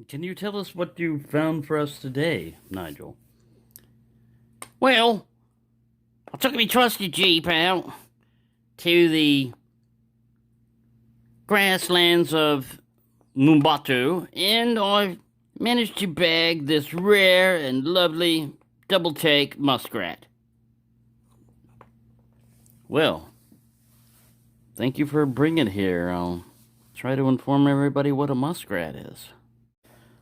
Can you tell us what you found for us today, Nigel? Well, I took my trusty Jeep out to the grasslands of Mumbatu, and I managed to bag this rare and lovely double take muskrat. Well, thank you for bringing it here. I'll try to inform everybody what a muskrat is.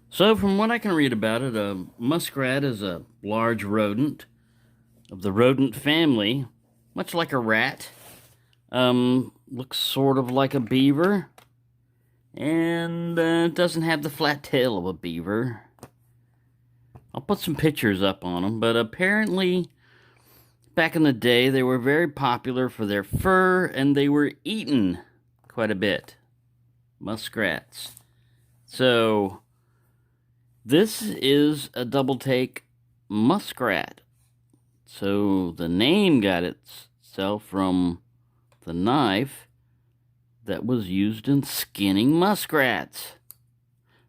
So, from what I can read about it, a muskrat is a large rodent of the rodent family, much like a rat. Looks sort of like a beaver, and doesn't have the flat tail of a beaver. I'll put some pictures up on them, but apparently, back in the day, they were very popular for their fur, and they were eaten quite a bit. Muskrats. So, this is a double take muskrat. So the name got itself from the knife that was used in skinning muskrats.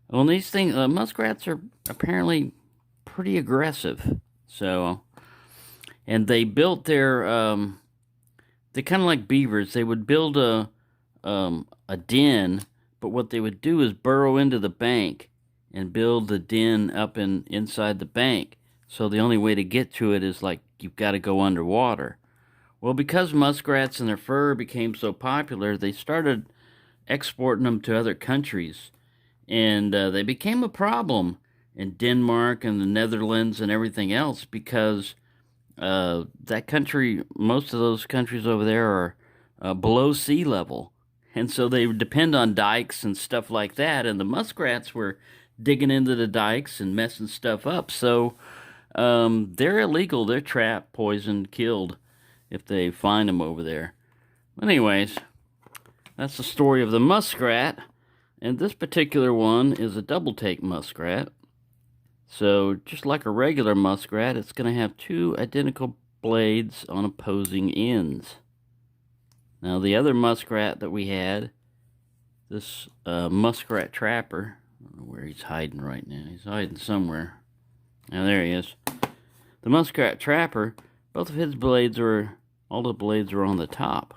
Well, these things, muskrats are apparently pretty aggressive. So, and they built their, they kind of like beavers. They would build a den, but what they would do is burrow into the bank and build the den up inside the bank. So the only way to get to it is like you've got to go underwater. Well, because muskrats and their fur became so popular, they started exporting them to other countries. And they became a problem in Denmark and the Netherlands and everything else because that country, most of those countries over there are below sea level. And so they depend on dikes and stuff like that. And the muskrats were digging into the dikes and messing stuff up. So they're illegal. They're trapped, poisoned, killed if they find them over there. Anyways, that's the story of the muskrat. And this particular one is a double take muskrat. So just like a regular muskrat, it's going to have two identical blades on opposing ends. Now the other muskrat that we had, this muskrat trapper, I don't know where he's hiding right now. He's hiding somewhere. Now there he is. The muskrat trapper, both of his blades all the blades were on the top.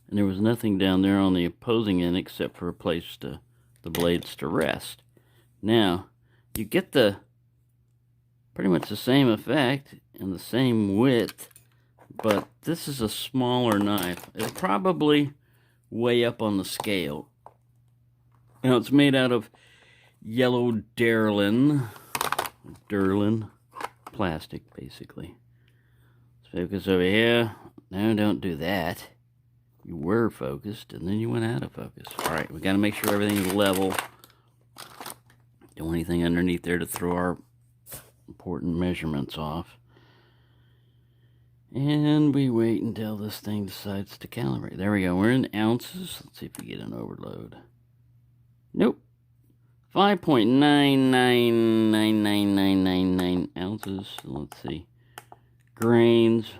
And there was nothing down there on the opposing end except for a place the blades to rest. Now, you get pretty much the same effect and the same width, but this is a smaller knife. It'll probably weigh up on the scale. Now, it's made out of yellow Durlin plastic, basically. Focus over here. No, don't do that. You were focused, and then you went out of focus. Alright, we got to make sure everything's level. Don't want anything underneath there to throw our important measurements off. And we wait until this thing decides to calibrate. There we go. We're in ounces. Let's see if we get an overload. Nope. 5.999999 ounces. Let's see. Grains.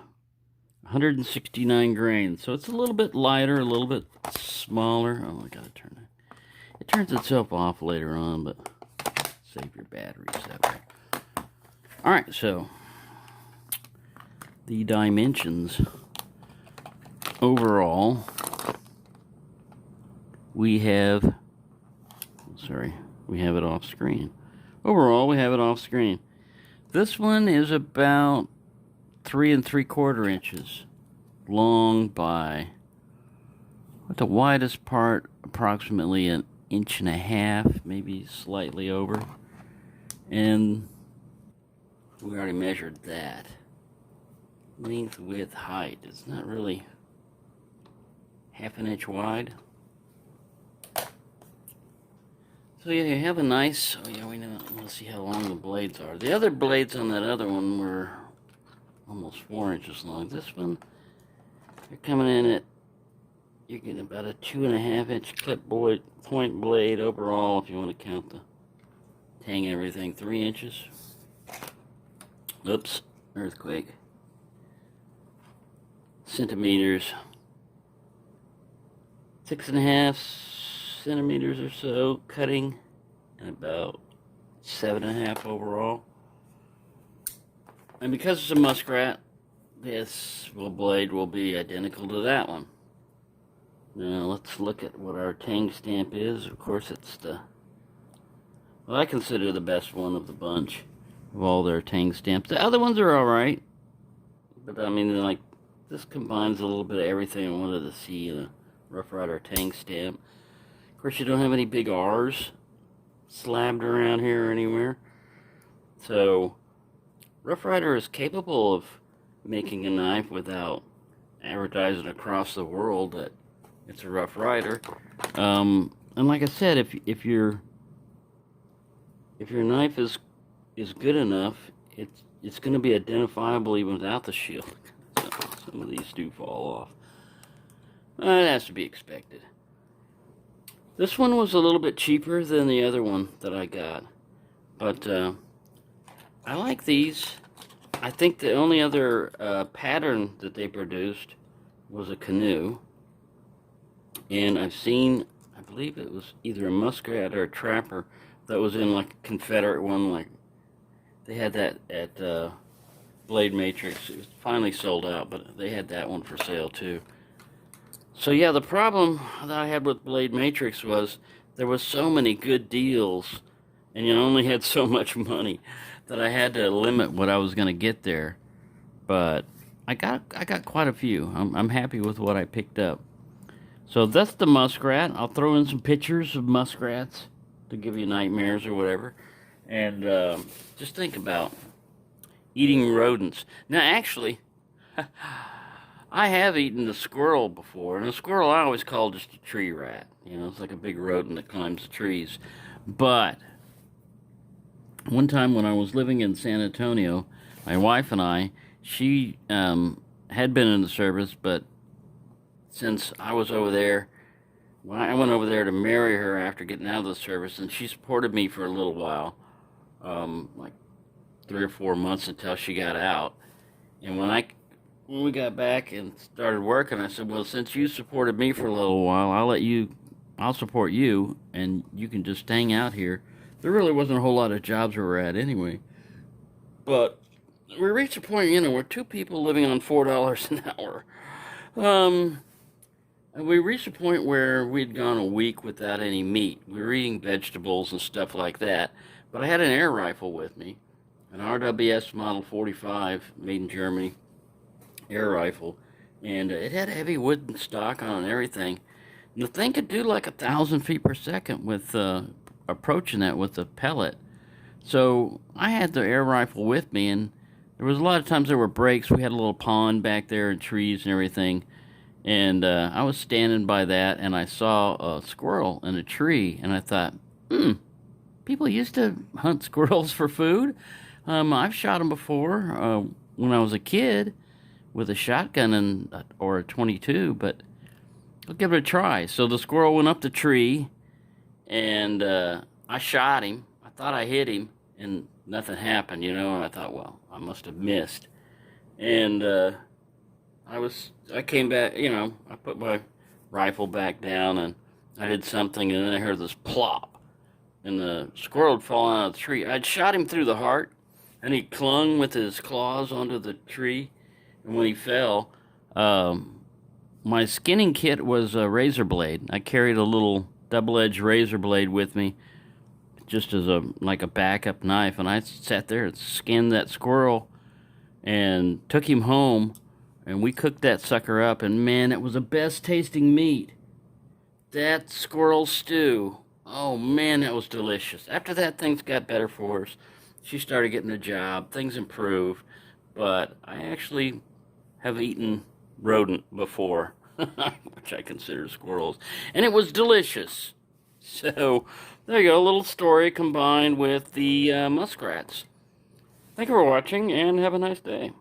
169 grains. So it's a little bit lighter, a little bit smaller. Oh, I gotta turn it. It turns itself off later on, but save your batteries that way. Alright, so the dimensions overall, we have it off screen. Overall, we have it off screen. This one is about 3 3/4 inches long by, at the widest part, approximately 1.5 inches, maybe slightly over. And we already measured that. Length, width, height. It's not really 1/2 inch wide. So yeah, you have a nice, oh yeah, we know, let's see how long the blades are. The other blades on that other one were almost 4 inches long. This one, you're coming in at, you're getting about a 2.5 inch clipboard point blade overall, if you want to count the tang and everything. 3 inches. Oops, earthquake. Centimeters. 6.5 centimeters or so cutting. and about 7.5 overall. And because it's a muskrat, this blade will be identical to that one. Now let's look at what our tang stamp is. Of course, it's well, I consider the best one of the bunch of all their tang stamps. The other ones are alright, but I mean, like, this combines a little bit of everything I wanted to see in a Rough Rider tang stamp. Of course, you don't have any big R's slabbed around here or anywhere. So, Rough Rider is capable of making a knife without advertising across the world that it's a Rough Rider. And like I said, if your knife is good enough, it's going to be identifiable even without the shield. Some of these do fall off. It has to be expected. This one was a little bit cheaper than the other one that I got, but I like these. I think the only other pattern that they produced was a canoe, and I've seen, I believe it was either a muskrat or a trapper that was in like a Confederate one. Like they had that at Blade Matrix. It was finally sold out, but they had that one for sale too. So yeah, the problem that I had with Blade Matrix was there was so many good deals, and you only had so much money that I had to limit what I was going to get there. But I got quite a few. I'm happy with what I picked up. So that's the muskrat. I'll throw in some pictures of muskrats to give you nightmares or whatever. And just think about eating rodents. Now, actually, I have eaten the squirrel before. And the squirrel I always call just a tree rat. You know, it's like a big rodent that climbs the trees. But one time when I was living in San Antonio, my wife and I, she had been in the service, but since I was over there, well, I went over there to marry her after getting out of the service, and she supported me for a little while, like 3 or 4 months until she got out. And when we got back and started working, I said, well, since you supported me for a little while, I'll support you, and you can just hang out here. There really wasn't a whole lot of jobs we were at anyway. But we reached a point, you know, where 2 people living on $4 an hour. And we reached a point where we'd gone a week without any meat. We were eating vegetables and stuff like that. But I had an air rifle with me, an RWS Model 45, made in Germany, air rifle. And it had a heavy wooden stock on it and everything. And the thing could do like 1,000 feet per second with approaching that with a pellet. So I had the air rifle with me, and there was a lot of times there were breaks. We had a little pond back there and trees and everything. And I was standing by that, and I saw a squirrel in a tree, and I thought, people used to hunt squirrels for food. I've shot them before when I was a kid with a shotgun or a .22, but I'll give it a try. So the squirrel went up the tree, and I shot him. I thought I hit him, and nothing happened, you know, and I thought, well, I must have missed. And I came back, you know, I put my rifle back down, and I did something, and then I heard this plop, and the squirrel had fallen out of the tree. I'd shot him through the heart, and he clung with his claws onto the tree, and when he fell, my skinning kit was a razor blade. I carried a little double-edged razor blade with me, just as like a backup knife, and I sat there and skinned that squirrel, and took him home. And we cooked that sucker up, and man, it was the best tasting meat. That squirrel stew, oh man, that was delicious. After that, things got better for us. She started getting a job, things improved, but I actually have eaten rodent before, which I consider squirrels, and it was delicious. So, there you go, a little story combined with the muskrats. Thank you for watching, and have a nice day.